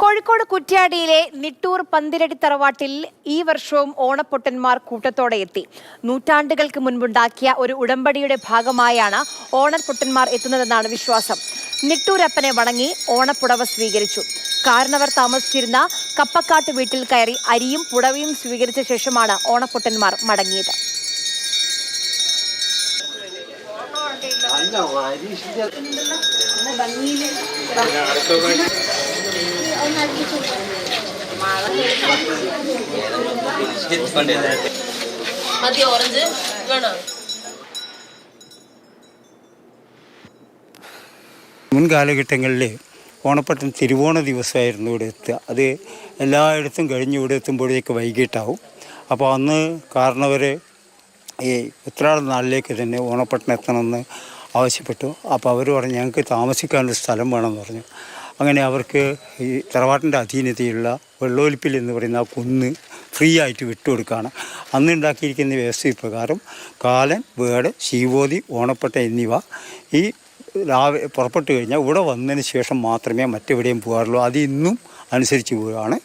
കോഴിക്കോട് കുറ്റ്യാടിയിലെ നിട്ടൂർ പന്തിരടി തറവാട്ടിൽ ഈ വർഷവും ഓണപ്പൊട്ടന്മാർ കൂട്ടത്തോടെ എത്തി. നൂറ്റാണ്ടുകൾക്ക് മുൻപുണ്ടാക്കിയ ഒരു ഉടമ്പടിയുടെ ഭാഗമായാണ് ഓണപ്പൊട്ടന്മാർ എത്തുന്നതെന്നാണ് വിശ്വാസം. നിട്ടൂരപ്പനെ വണങ്ങി ഓണപ്പുടവ സ്വീകരിച്ചു. കാരണവർ താമസിച്ചിരുന്ന കപ്പക്കാട്ട് വീട്ടിൽ കയറി അരിയും പുടവയും സ്വീകരിച്ച ശേഷമാണ് ഓണപ്പൊട്ടന്മാർ മടങ്ങിയത്. മുൻകാലഘട്ടങ്ങളിൽ ഓണപ്പട്ടം തിരുവോണ ദിവസമായിരുന്നു ഇവിടെ എത്തുക. അത് എല്ലായിടത്തും കഴിഞ്ഞ് ഇവിടെ എത്തുമ്പോഴേക്ക് വൈകിട്ടാവും. അപ്പോൾ അന്ന് കാരണവർ ഈ ഉത്രാട നാളിലേക്ക് തന്നെ ഓണപ്പട്ടണം എത്തണമെന്ന് ആവശ്യപ്പെട്ടു. അപ്പോൾ അവർ പറഞ്ഞു ഞങ്ങൾക്ക് താമസിക്കാനൊരു സ്ഥലം വേണമെന്ന് പറഞ്ഞു. അങ്ങനെ അവർക്ക് ഈ തറവാട്ടിൻ്റെ അധീനതയുള്ള വെള്ളോലിപ്പിൽ എന്ന് പറയുന്ന ആ കുന്ന് ഫ്രീ ആയിട്ട് വിട്ടുകൊടുക്കുകയാണ്. അന്ന് ഉണ്ടാക്കിയിരിക്കുന്ന വ്യവസ്ഥ പ്രകാരം കാലൻ, വേട്, ശീവോതി, ഓണപ്പട്ട എന്നിവ ഈ പുറപ്പെട്ട് കഴിഞ്ഞാൽ ഇവിടെ വന്നതിന് ശേഷം മാത്രമേ മറ്റെവിടെയും പോകാറുള്ളൂ. അത് ഇന്നും അനുസരിച്ച് പോവുകയാണ്.